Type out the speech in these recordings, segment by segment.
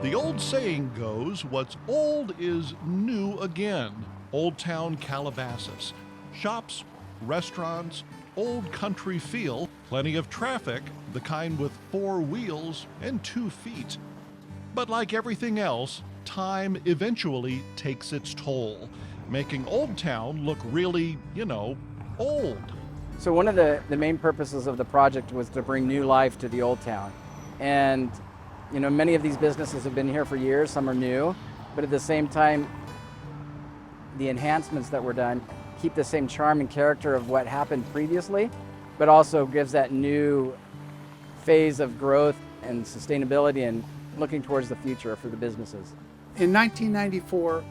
The old saying goes, what's old is new again. Old Town Calabasas. Shops, restaurants, old country feel, plenty of traffic, the kind with 4 wheels and 2 feet. But like everything else, time eventually takes its toll, making Old Town look really, old. So one of the main purposes of the project was to bring new life to the Old Town. And many of these businesses have been here for years, some are new, but at the same time, the enhancements that were done keep the same charm and character of what happened previously, but also gives that new phase of growth and sustainability and looking towards the future for the businesses. In 1994,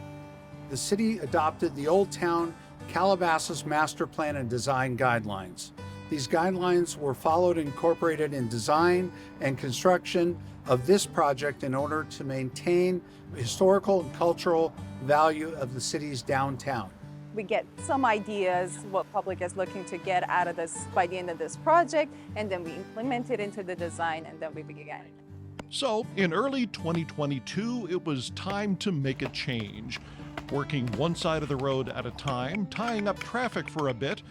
the city adopted the Old Town Calabasas Master Plan and Design Guidelines. These guidelines were followed and incorporated in design and construction of this project in order to maintain historical and cultural value of the city's downtown. We get some ideas what public is looking to get out of this by the end of this project, and then we implement it into the design, and then we begin. So, in early 2022, it was time to make a change. Working one side of the road at a time, tying up traffic for a bit,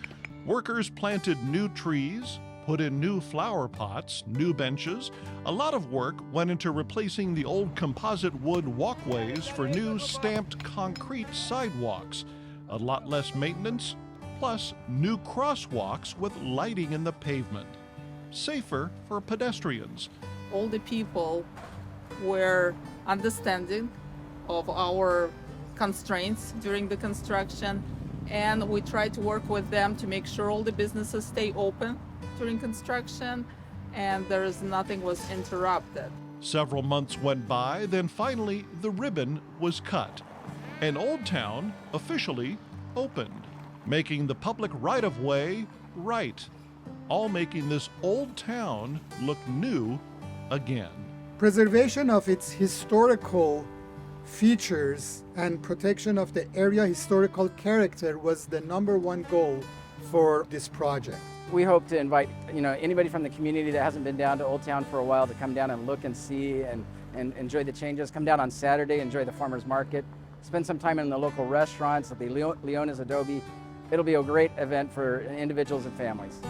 workers planted new trees, put in new flower pots, new benches. A lot of work went into replacing the old composite wood walkways for new stamped concrete sidewalks. A lot less maintenance, plus new crosswalks with lighting in the pavement. Safer for pedestrians. All the people were understanding of our constraints during the construction, and we tried to work with them to make sure all the businesses stay open during construction and nothing was interrupted. Several months went by, then finally the ribbon was cut, and Old Town officially opened, making the public right-of-way right, all making this old town look new again. Preservation of its historical features and protection of the area historical character was the #1 goal for this project. We hope to invite anybody from the community that hasn't been down to Old Town for a while to come down and look and see and enjoy the changes. Come down on Saturday, enjoy the farmers market, spend some time in the local restaurants at the Leona's Adobe. It'll be a great event for individuals and families.